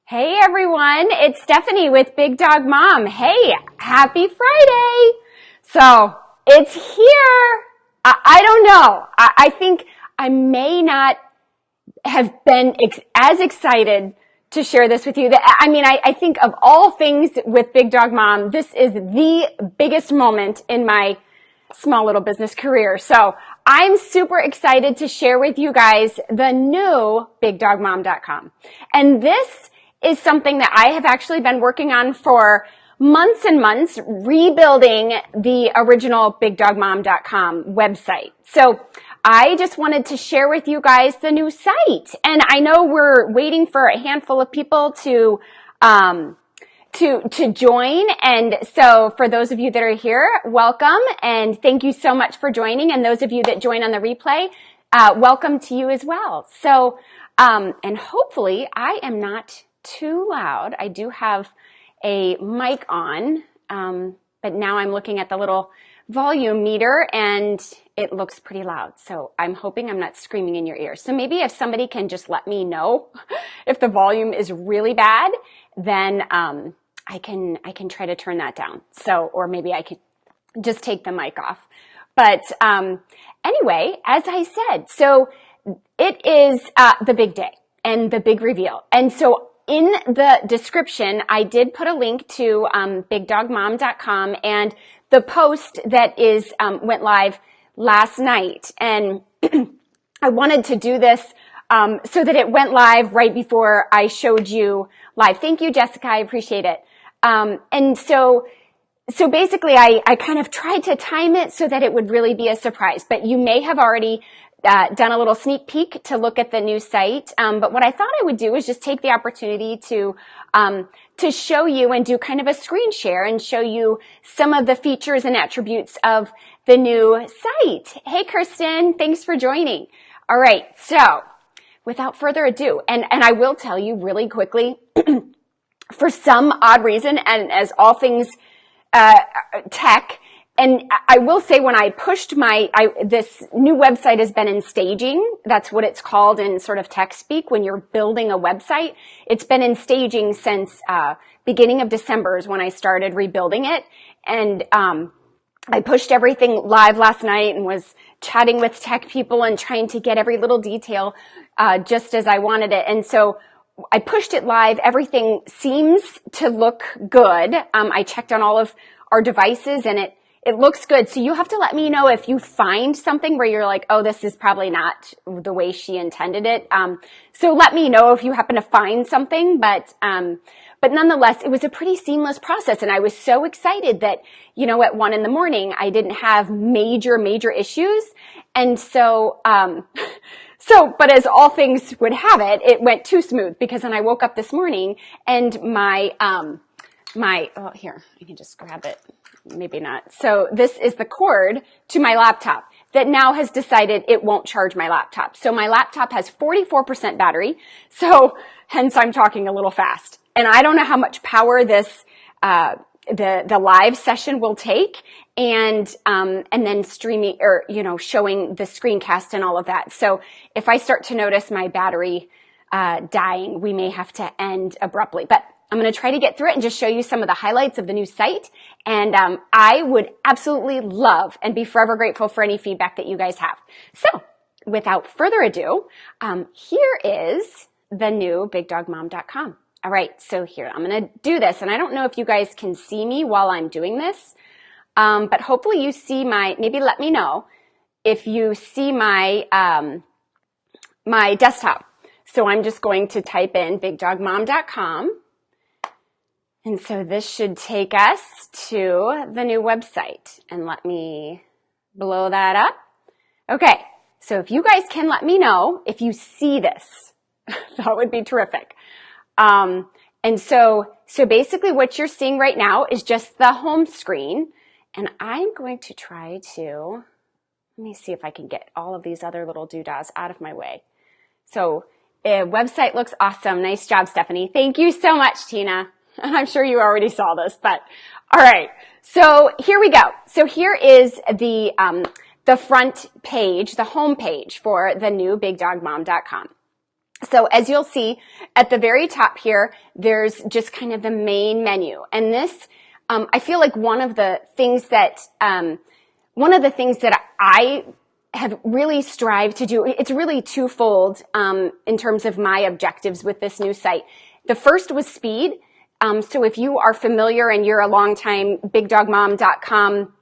Hey everyone, it's Stephanie with Big Dog Mom. Hey, happy Friday. So it's here. I don't know. I think I may not have been as excited to share this with you. I think of all things with Big Dog Mom, this is the biggest moment in my small little business career. So I'm super excited to share with you guys the new BigDogMom.com. And this is something that I have actually been working on for months and months, rebuilding the original BigDogMom.com website. So I just wanted to share with you guys the new site. And I know we're waiting for a handful of people to join. And so for those of you that are here, welcome. And thank you so much for joining. And those of you that join on the replay, welcome to you as well. So, and hopefully I am not too loud. I do have a mic on, but now I'm looking at the little volume meter and it looks pretty loud. So I'm hoping I'm not screaming in your ear. So maybe if somebody can just let me know if the volume is really bad, then I can try to turn that down. So, or maybe I could just take the mic off. But anyway, as I said, so it is the big day and the big reveal. And so in the description, I did put a link to BigDogMom.com and the post that is went live last night. And I wanted to do this so that it went live right before I showed you live. Thank you, Jessica. I appreciate it. And so basically I kind of tried to time it so that it would really be a surprise, but you may have already done a little sneak peek to look at the new site. But what I thought I would do is just take the opportunity to show you and do kind of a screen share and show you some of the features and attributes of the new site. Hey, Kirsten, thanks for joining. All right. So without further ado, and I will tell you really quickly, for some odd reason, and as all things tech, and I will say when I pushed this new website has been in staging. That's what it's called in sort of tech speak. When you're building a website, it's been in staging since beginning of December is when I started rebuilding it. And I pushed everything live last night and was chatting with tech people and trying to get every little detail just as I wanted it. And so I pushed it live. Everything seems to look good. I checked on all of our devices and it looks good. So you have to let me know if you find something where you're like, oh, this is probably not the way she intended it. So let me know if you happen to find something, but nonetheless, it was a pretty seamless process. And I was so excited that, at 1 a.m, I didn't have major issues. And so, but as all things would have it, it went too smooth because then I woke up this morning and here, I can just grab it. Maybe not. So this is the cord to my laptop that now has decided it won't charge my laptop. So my laptop has 44% battery. So hence I'm talking a little fast. And I don't know how much power this, the live session will take and then streaming or, showing the screencast and all of that. So if I start to notice my battery, dying, we may have to end abruptly, but I'm going to try to get through it and just show you some of the highlights of the new site. And I would absolutely love and be forever grateful for any feedback that you guys have. So without further ado, here is the new BigDogMom.com. All right, so here, I'm going to do this. And I don't know if you guys can see me while I'm doing this, but hopefully you see maybe let me know if you see my desktop. So I'm just going to type in BigDogMom.com. And so this should take us to the new website. And let me blow that up. Okay, so if you guys can let me know if you see this, that would be terrific. And so basically what you're seeing right now is just the home screen. And I'm going to try to, let me see if I can get all of these other little doodahs out of my way. So the website looks awesome. Nice job, Stephanie. Thank you so much, Tina. I'm sure you already saw this, but all right. So here we go. So here is the front page, the home page for the new BigDogMom.com. So as you'll see at the very top here, there's just kind of the main menu. And this, I feel like one of the things that I have really strived to do, it's really twofold in terms of my objectives with this new site. The first was speed. So if you are familiar and you're a longtime BigDogMom.com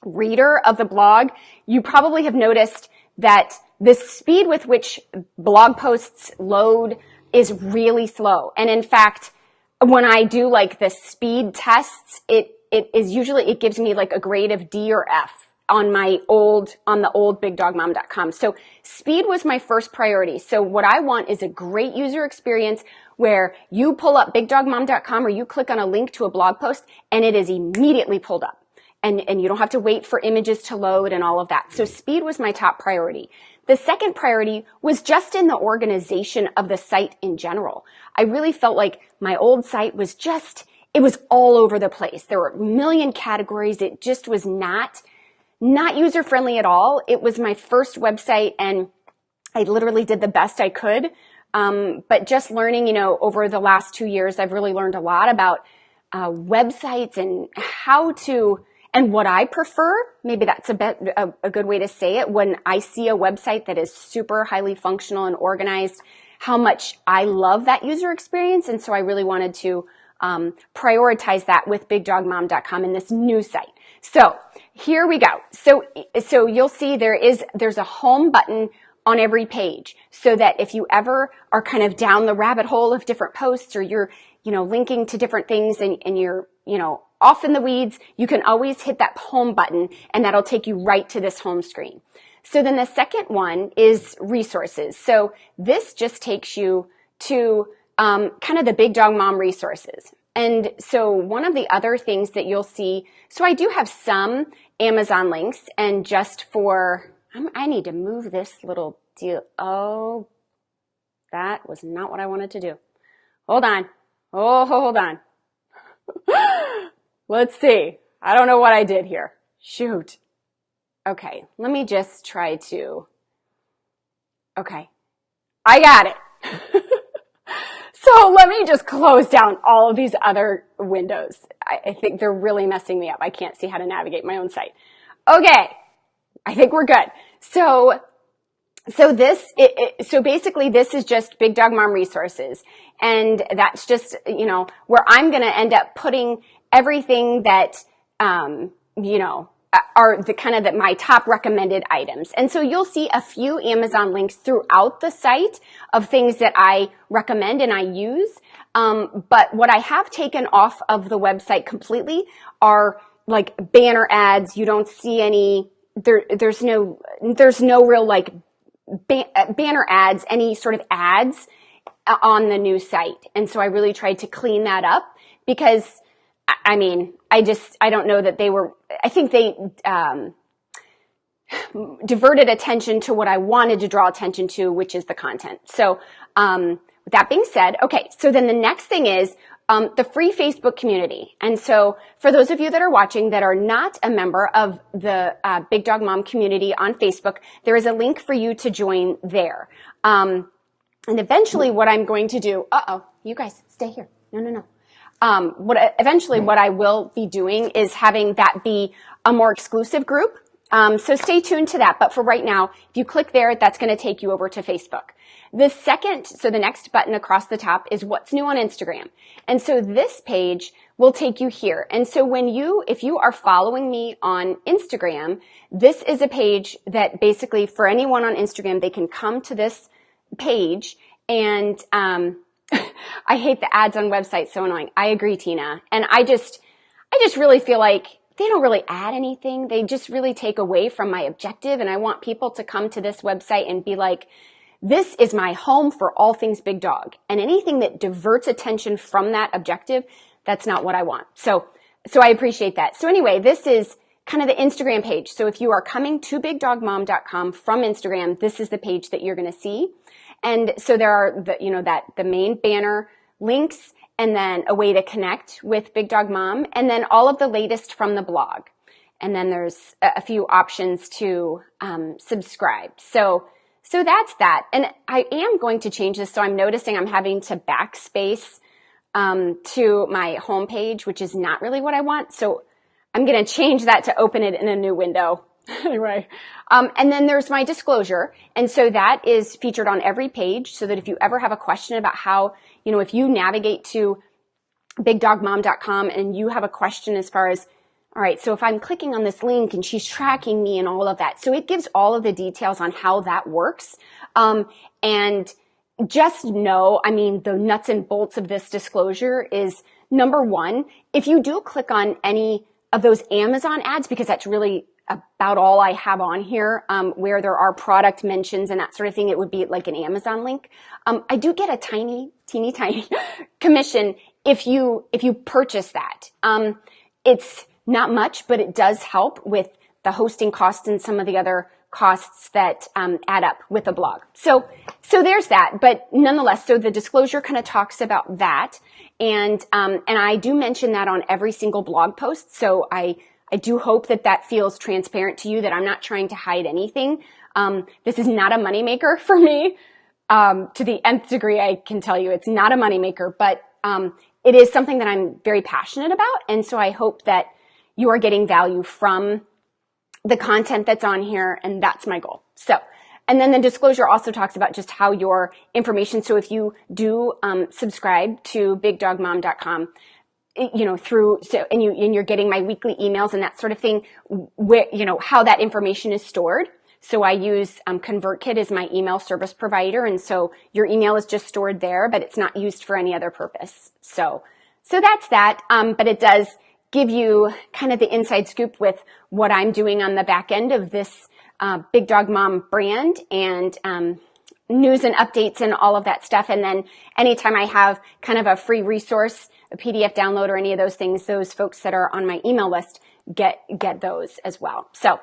reader of the blog, you probably have noticed that the speed with which blog posts load is really slow. And in fact, when I do like the speed tests, it gives me like a grade of D or F on the old BigDogMom.com. So speed was my first priority. So what I want is a great user experience where you pull up BigDogMom.com or you click on a link to a blog post and it is immediately pulled up. And you don't have to wait for images to load and all of that. So speed was my top priority. The second priority was just in the organization of the site in general. I really felt like my old site was it was all over the place. There were a million categories. It just was not user-friendly at all. It was my first website and I literally did the best I could. But just learning, over the last 2 years, I've really learned a lot about websites and and what I prefer. Maybe that's a good way to say it. When I see a website that is super highly functional and organized, how much I love that user experience. And so I really wanted to prioritize that with BigDogMom.com in this new site. So here we go. So you'll see there's a home button on every page so that if you ever are kind of down the rabbit hole of different posts or you're, linking to different things and you're, off in the weeds, you can always hit that home button and that'll take you right to this home screen. So then the second one is resources. So this just takes you to kind of the Big Dog Mom resources. And so one of the other things that you'll see, so I do have some Amazon links and just for, I need to move this little deal. Oh, that was not what I wanted to do. Hold on. Oh, hold on. Let's see. I don't know what I did here. Shoot. Okay, let me just try to. Okay, I got it. So let me just close down all of these other windows. I think they're really messing me up. I can't see how to navigate my own site. Okay, I think we're good. So basically this is just Big Dog Mom resources. And that's just, where I'm going to end up putting everything that, are the kind of my top recommended items. And so you'll see a few Amazon links throughout the site of things that I recommend and I use. But what I have taken off of the website completely are like banner ads. You don't see any, there's no real like banner ads, any sort of ads on the new site. And so I really tried to clean that up because I don't know that I think they diverted attention to what I wanted to draw attention to, which is the content. So with that being said, okay, so then the next thing is the free Facebook community. And so for those of you that are watching that are not a member of the Big Dog Mom community on Facebook, there is a link for you to join there. And eventually what I'm going to do, you guys stay here. No. What I will be doing is having that be a more exclusive group. So stay tuned to that. But for right now, if you click there, that's going to take you over to Facebook. The next button across the top is what's new on Instagram. And so this page will take you here. And so if you are following me on Instagram, this is a page that basically for anyone on Instagram, they can come to this page and, I hate the ads on websites, so annoying. I agree, Tina. And I just really feel like they don't really add anything. They just really take away from my objective. And I want people to come to this website and be like, this is my home for all things Big Dog. And anything that diverts attention from that objective, that's not what I want. So I appreciate that. So anyway, this is kind of the Instagram page. So if you are coming to BigDogMom.com from Instagram, this is the page that you're going to see. And so there are the main banner links and then a way to connect with Big Dog Mom and then all of the latest from the blog. And then there's a few options to subscribe. So So that's that. And I am going to change this. So I'm noticing I'm having to backspace to my homepage, which is not really what I want. So I'm going to change that to open it in a new window. Anyway, and then there's my disclosure. And so that is featured on every page so that if you ever have a question about how, if you navigate to bigdogmom.com and you have a question as far as, all right, so if I'm clicking on this link and she's tracking me and all of that. So it gives all of the details on how that works. And just know, the nuts and bolts of this disclosure is number one, if you do click on any of those Amazon ads, because that's really about all I have on here, where there are product mentions and that sort of thing, it would be like an Amazon link. I do get a teeny tiny commission if you purchase that. It's not much, but it does help with the hosting costs and some of the other costs that add up with a blog. So there's that. But nonetheless, so the disclosure kind of talks about that, and I do mention that on every single blog post. So I do hope that feels transparent to you, that I'm not trying to hide anything. This is not a moneymaker for me. To the nth degree, I can tell you it's not a moneymaker, but it is something that I'm very passionate about. And so I hope that you are getting value from the content that's on here, and that's my goal. So, and then the disclosure also talks about just how your information, so if you do subscribe to bigdogmom.com, and you're getting my weekly emails and that sort of thing, where, how that information is stored. So I use ConvertKit as my email service provider, and so your email is just stored there, but it's not used for any other purpose. So that's that. But it does give you kind of the inside scoop with what I'm doing on the back end of this Big Dog Mom brand, and news and updates and all of that stuff. And then anytime I have kind of a free resource, a PDF download or any of those things, those folks that are on my email list get those as well. So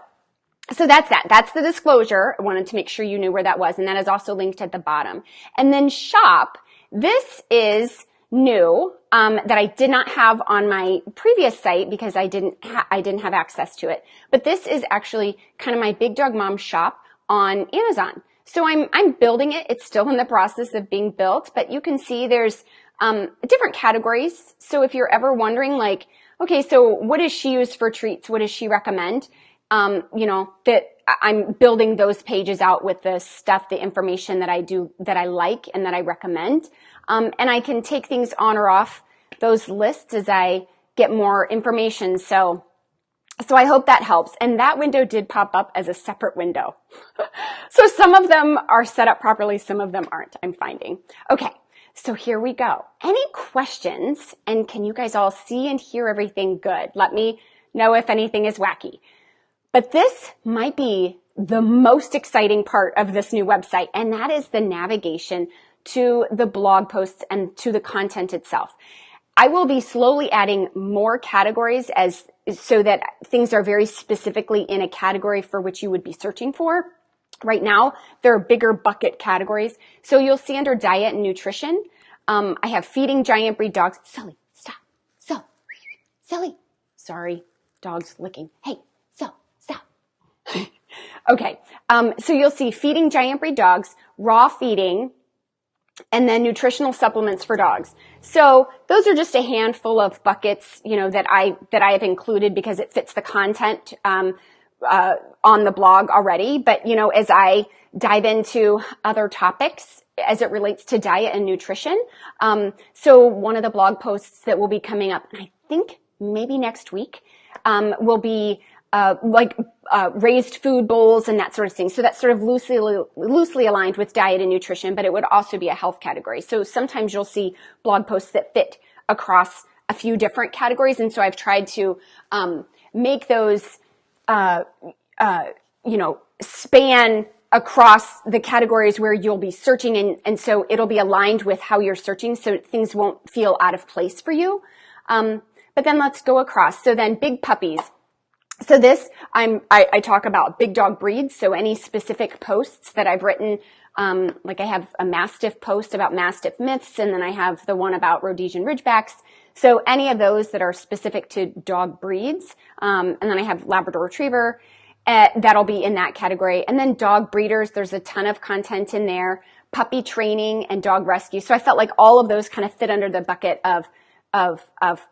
that's that. That's the disclosure. I wanted to make sure you knew where that was. And that is also linked at the bottom. And then shop. This is new, that I did not have on my previous site because I didn't have access to it. But this is actually kind of my Big Dog Mom shop on Amazon. So I'm building it. It's still in the process of being built, but you can see there's different categories. So if you're ever wondering, like, okay, so what does she use for treats? What does she recommend? That I'm building those pages out with the stuff, the information that I do, that I like and that I recommend. And I can take things on or off those lists as I get more information. So I hope that helps. And that window did pop up as a separate window. So some of them are set up properly. Some of them aren't, I'm finding. Okay. So here we go. Any questions? And can you guys all see and hear everything good? Let me know if anything is wacky. But this might be the most exciting part of this new website, and that is the navigation to the blog posts and to the content itself. I will be slowly adding more categories so that things are very specifically in a category for which you would be searching for. Right now, there are bigger bucket categories. So you'll see under diet and nutrition, I have feeding giant breed dogs. Sully, stop. Sully. Sorry, dog's licking. Hey, stop. Okay. So you'll see feeding giant breed dogs, raw feeding, and then nutritional supplements for dogs. So those are just a handful of buckets, that I have included because it fits the content, on the blog already. But, as I dive into other topics as it relates to diet and nutrition. So one of the blog posts that will be coming up, and I think maybe next week, will be raised food bowls and that sort of thing. So that's sort of loosely aligned with diet and nutrition, but it would also be a health category. So sometimes you'll see blog posts that fit across a few different categories. And so I've tried to make those, span across the categories where you'll be searching. And so it'll be aligned with how you're searching so things won't feel out of place for you. But then let's go across. So then big puppies. So this, I talk about big dog breeds. So any specific posts that I've written, like I have a Mastiff post about Mastiff myths, and then I have the one about Rhodesian Ridgebacks. So any of those that are specific to dog breeds, and then I have Labrador Retriever, that'll be in that category. And then dog breeders, there's a ton of content in there. Puppy training and dog rescue. So I felt like all of those kind of fit under the bucket of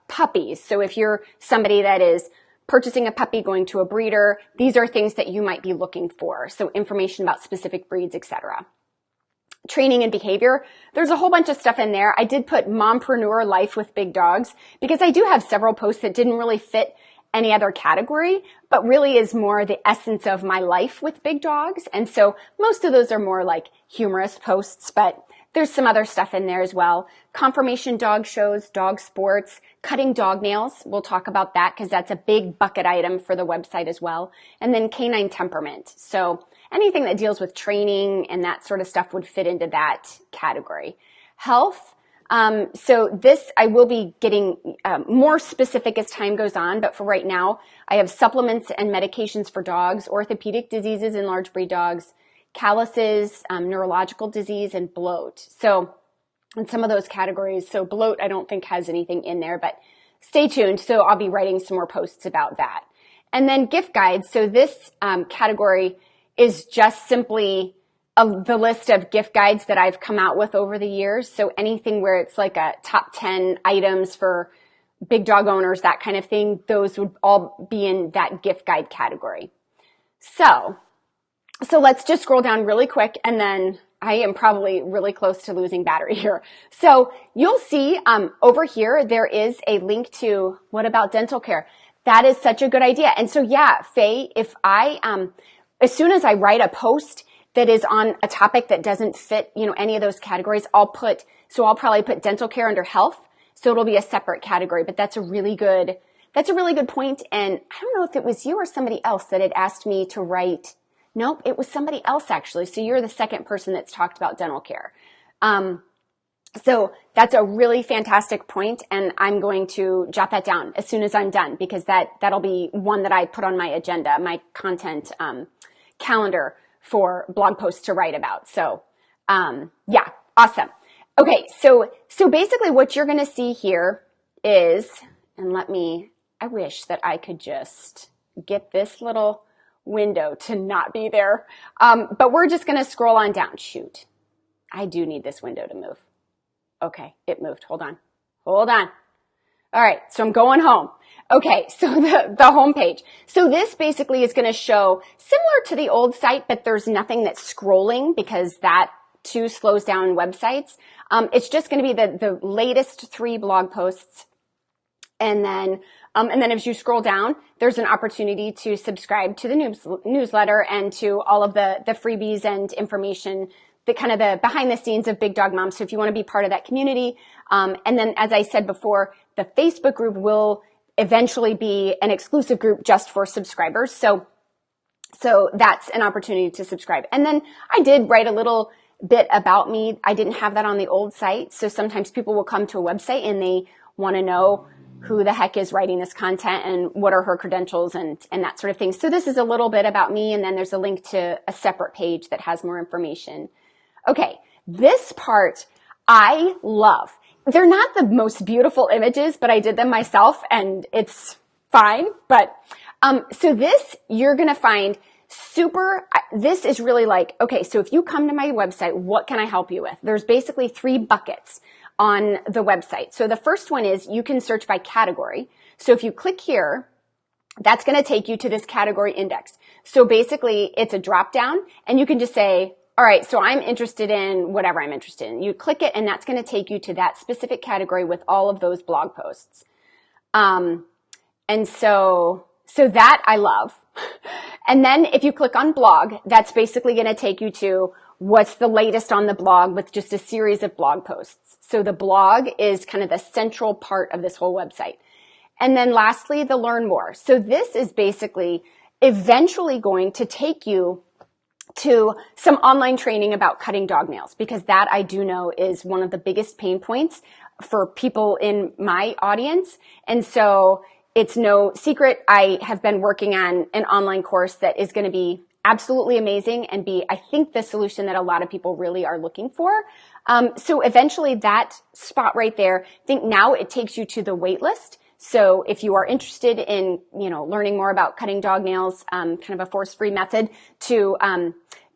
puppies. So if you're somebody that is purchasing a puppy, going to a breeder, these are things that you might be looking for. So information about specific breeds, etc. Training and behavior. There's a whole bunch of stuff in there. I did put mompreneur life with big dogs because I do have several posts that didn't really fit any other category, but really is more the essence of my life with big dogs. And so most of those are more like humorous posts, but there's some other stuff in there as well. Conformation dog shows, dog sports, cutting dog nails. We'll talk about that because that's a big bucket item for the website as well. And then canine temperament. So anything that deals with training and that sort of stuff would fit into that category. Health. So this, I will be getting more specific as time goes on, but for right now, I have supplements and medications for dogs, orthopedic diseases in large breed dogs, calluses, neurological disease, and bloat. So in some of those categories, so bloat I don't think has anything in there, but stay tuned. So I'll be writing some more posts about that. And then gift guides. So this category is just simply the list of gift guides that I've come out with over the years. So anything where it's like a top 10 items for big dog owners, that kind of thing, those would all be in that gift guide category. So let's just scroll down really quick, and then I am probably really close to losing battery here. So you'll see over here, there is a link to What About Dental Care. That is such a good idea. And so yeah, Faye, if as soon as I write a post that is on a topic that doesn't fit, any of those categories, I'll probably put dental care under health. So it'll be a separate category, but that's a really good point. And I don't know if it was you or somebody else that had asked me to write. Nope, it was somebody else actually. So you're the second person that's talked about dental care. So that's a really fantastic point, and I'm going to jot that down as soon as I'm done because that'll be one that I put on my agenda, my content calendar for blog posts to write about. So yeah, awesome. Okay, so basically what you're going to see here is, and I wish that I could just get this little window to not be there. But we're just going to scroll on down. Shoot, I do need this window to move. Okay, it moved. Hold on. All right, so I'm going home. Okay, so the home page. So this basically is going to show similar to the old site, but there's nothing that's scrolling because that too slows down websites. It's just going to be the latest 3 blog posts. And then as you scroll down, there's an opportunity to subscribe to the newsletter and to all of the freebies and information, the kind of the behind the scenes of Big Dog Moms. So if you want to be part of that community, and then as I said before, the Facebook group will eventually be an exclusive group just for subscribers. So that's an opportunity to subscribe. And then I did write a little bit about me. I didn't have that on the old site. So sometimes people will come to a website and they want to know who the heck is writing this content and what are her credentials and that sort of thing. So this is a little bit about me, and then there's a link to a separate page that has more information. Okay, this part I love. They're not the most beautiful images, but I did them myself and it's fine. But so this you're going to find this is really like, okay, so if you come to my website, what can I help you with? There's basically 3 buckets on the website. So the first one is you can search by category. So if you click here, that's going to take you to this category index. So basically it's a drop down and you can just say, all right, so I'm interested in whatever I'm interested in. You click it and that's going to take you to that specific category with all of those blog posts. And so that I love. And then if you click on blog, that's basically going to take you to what's the latest on the blog with just a series of blog posts. So the blog is kind of the central part of this whole website. And then lastly, the learn more. So this is basically eventually going to take you to some online training about cutting dog nails, because that I do know is one of the biggest pain points for people in my audience. And so it's no secret I have been working on an online course that is going to be absolutely amazing and be, I think, the solution that a lot of people really are looking for. So eventually that spot right there, I think now it takes you to the wait list. So if you are interested in, learning more about cutting dog nails, kind of a force-free method to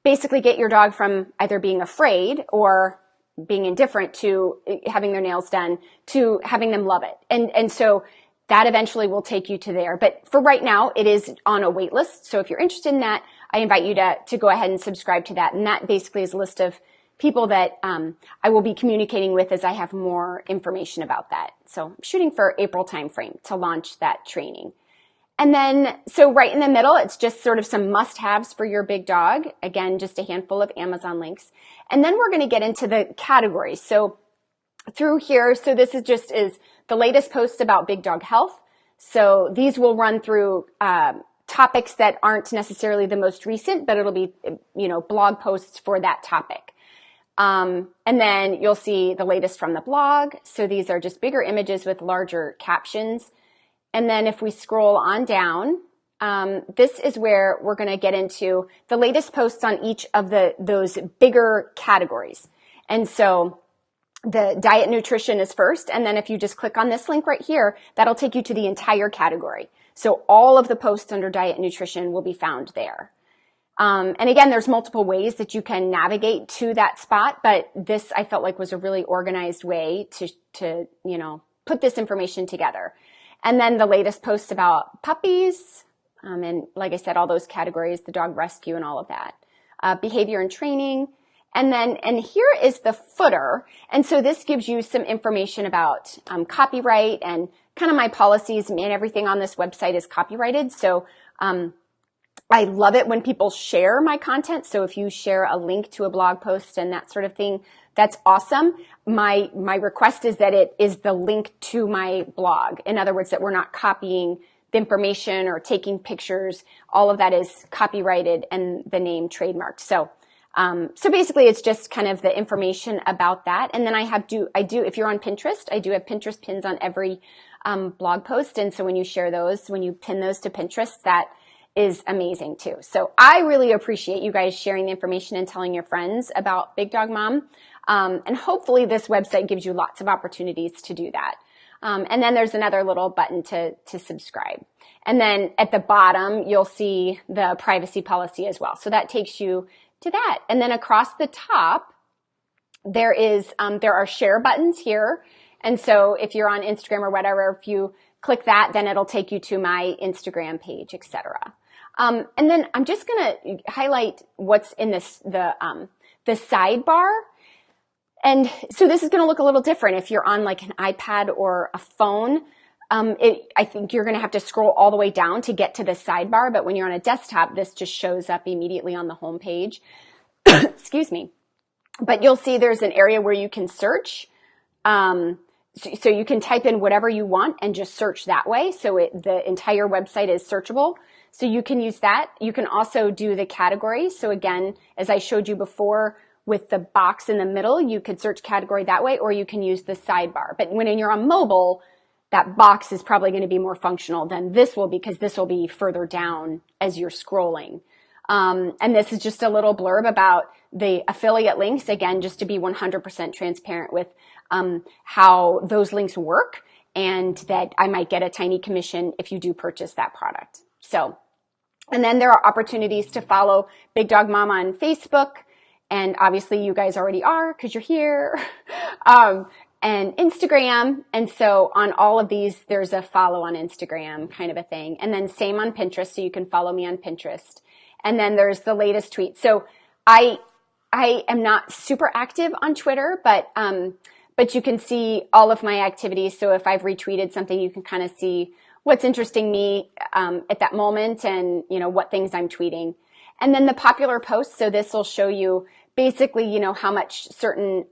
basically get your dog from either being afraid or being indifferent to having their nails done to having them love it. And so that eventually will take you to there. But for right now, it is on a wait list. So if you're interested in that, I invite you to go ahead and subscribe to that. And that basically is a list of people that I will be communicating with as I have more information about that. So I'm shooting for April timeframe to launch that training. And then, so right in the middle, it's just sort of some must-haves for your big dog. Again, just a handful of Amazon links. And then we're going to get into the categories. So through here, so this is the latest posts about big dog health. So these will run through topics that aren't necessarily the most recent, but it'll be, blog posts for that topic. And then you'll see the latest from the blog. So these are just bigger images with larger captions. And then if we scroll on down, this is where we're going to get into the latest posts on each of those bigger categories. And so the diet nutrition is first. And then if you just click on this link right here, that'll take you to the entire category. So all of the posts under diet nutrition will be found there. And again, there's multiple ways that you can navigate to that spot, but this I felt like was a really organized way to put this information together. And then the latest posts about puppies, and like I said, all those categories, the dog rescue and all of that, behavior and training. And here is the footer. And so this gives you some information about copyright and kind of my policies, and everything on this website is copyrighted. So I love it when people share my content. So if you share a link to a blog post and that sort of thing, that's awesome. My request is that it is the link to my blog. In other words, that we're not copying the information or taking pictures. All of that is copyrighted and the name trademarked. So basically it's just kind of the information about that. And then I do, if you're on Pinterest, I do have Pinterest pins on every blog post. And so when you share those, when you pin those to Pinterest, that is amazing too. So I really appreciate you guys sharing the information and telling your friends about Big Dog Mom. And hopefully this website gives you lots of opportunities to do that. And then there's another little button to subscribe. And then at the bottom, you'll see the privacy policy as well. So that takes you to that. And then across the top, there are share buttons here. And so if you're on Instagram or whatever, if you click that, then it'll take you to my Instagram page, etc. And then I'm just going to highlight what's in the sidebar. And so this is going to look a little different if you're on like an iPad or a phone. I think you're going to have to scroll all the way down to get to the sidebar. But when you're on a desktop, this just shows up immediately on the home page. Excuse me. But you'll see there's an area where you can search. So you can type in whatever you want and just search that way. So the entire website is searchable. So you can use that. You can also do the categories. So again, as I showed you before with the box in the middle, you could search category that way, or you can use the sidebar. But when you're on mobile, that box is probably going to be more functional than this will, because this will be further down as you're scrolling. And this is just a little blurb about the affiliate links, again, just to be 100% transparent with how those links work, and that I might get a tiny commission if you do purchase that product. So, and then there are opportunities to follow Big Dog Mom on Facebook, and obviously you guys already are because you're here, and Instagram. And so on all of these, there's a follow on Instagram kind of a thing. And then same on Pinterest, so you can follow me on Pinterest. And then there's the latest tweet. So I am not super active on Twitter, but you can see all of my activities. So if I've retweeted something, you can kind of see what's interesting me at that moment, and what things I'm tweeting. And then the popular posts. So this will show you basically, how much certain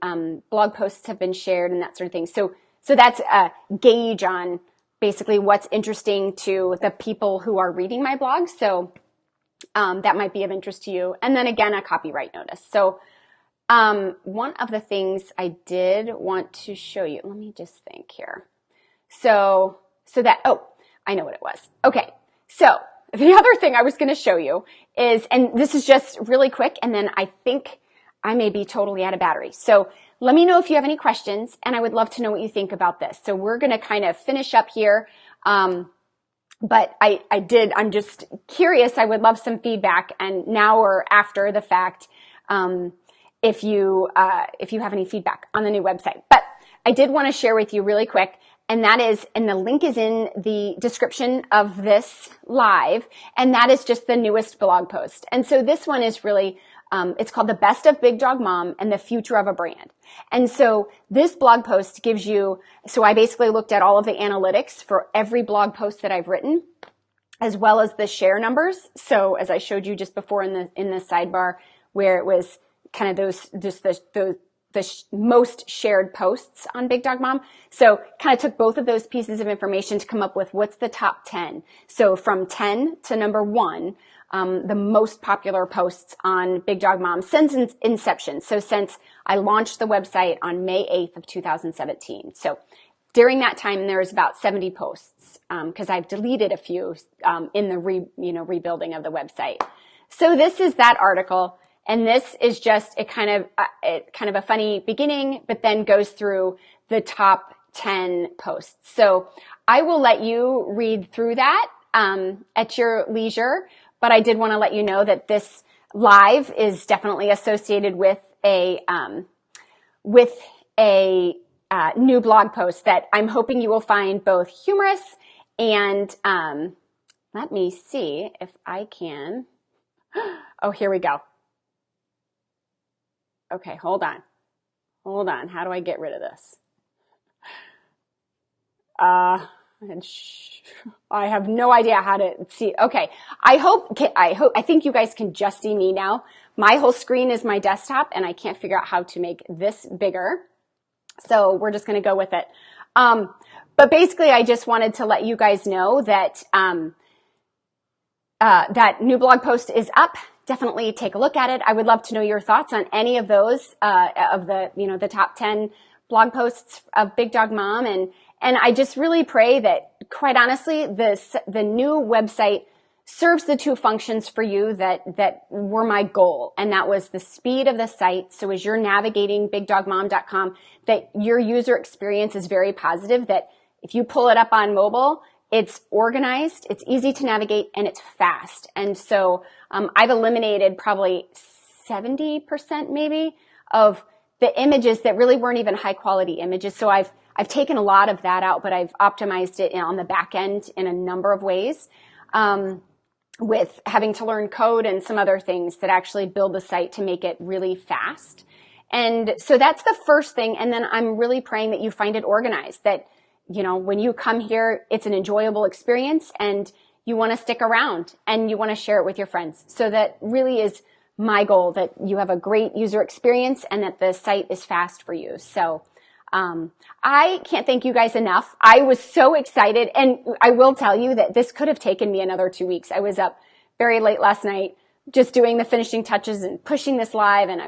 blog posts have been shared and that sort of thing. So that's a gauge on basically what's interesting to the people who are reading my blog. So that might be of interest to you. And then again, a copyright notice. So one of the things I did want to show you, let me just think here. So that, I know what it was. Okay. So the other thing I was going to show you is, and this is just really quick, and then I think I may be totally out of battery. So let me know if you have any questions, and I would love to know what you think about this. So we're going to kind of finish up here. But I'm just curious. I would love some feedback, and now or after the fact, if you have any feedback on the new website. But I did want to share with you really quick, and that is, and the link is in the description of this live, and that is just the newest blog post. And so this one is really, it's called The Best of Big Dog Mom and the Future of a Brand. And so this blog post gives you, so I basically looked at all of the analytics for every blog post that I've written, as well as the share numbers. So as I showed you just before in the sidebar, where it was kind of those, just the most shared posts on Big Dog Mom. So kind of took both of those pieces of information to come up with what's the top 10. So from 10 to number 1, the most popular posts on Big Dog Mom since inception. So since I launched the website on May 8th of 2017. So during that time, there was about 70 posts, because I've deleted a few, in the rebuilding of the website. So this is that article. And this is just kind of a funny beginning, but then goes through the top 10 posts. So I will let you read through that, at your leisure. But I did want to let you know that this live is definitely associated with a new blog post that I'm hoping you will find both humorous and, let me see if I can. Oh, here we go. Okay, hold on. How do I get rid of this? I have no idea how to see. Okay. I think you guys can just see me now. My whole screen is my desktop, and I can't figure out how to make this bigger. So we're just going to go with it. But basically, I just wanted to let you guys know that, that new blog post is up. Definitely take a look at it. I would love to know your thoughts on any of those, of the top 10 blog posts of Big Dog Mom. And I just really pray that, quite honestly, the new website serves the two functions for you that were my goal. And that was the speed of the site. So as you're navigating bigdogmom.com, that your user experience is very positive, that if you pull it up on mobile, it's organized, it's easy to navigate, and it's fast. And so I've eliminated probably 70% maybe of the images that really weren't even high quality images. So I've taken a lot of that out, but I've optimized it on the back end in a number of ways, with having to learn code and some other things that actually build the site to make it really fast. And so that's the first thing. And then I'm really praying that you find it organized, that, when you come here, it's an enjoyable experience and you want to stick around and you want to share it with your friends. So that really is my goal, that you have a great user experience and that the site is fast for you. So I can't thank you guys enough. I was so excited, and I will tell you that this could have taken me another 2 weeks. I was up very late last night just doing the finishing touches and pushing this live, and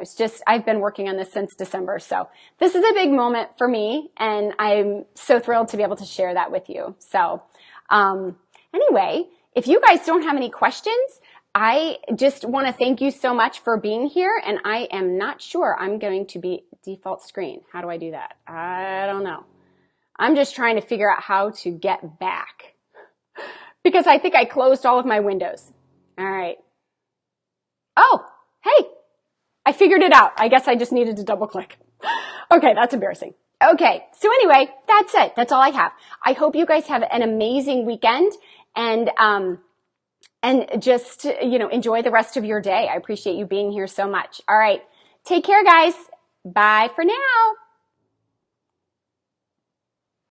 I've been working on this since December. So this is a big moment for me, and I'm so thrilled to be able to share that with you. So anyway, if you guys don't have any questions, I just want to thank you so much for being here, and I am not sure I'm going to be default screen. How do I do that? I don't know. I'm just trying to figure out how to get back because I think I closed all of my windows. All right. Oh, hey, I figured it out. I guess I just needed to double click. Okay, that's embarrassing. Okay, so anyway, that's it. That's all I have. I hope you guys have an amazing weekend, and just, enjoy the rest of your day. I appreciate you being here so much. All right, take care, guys. Bye for now.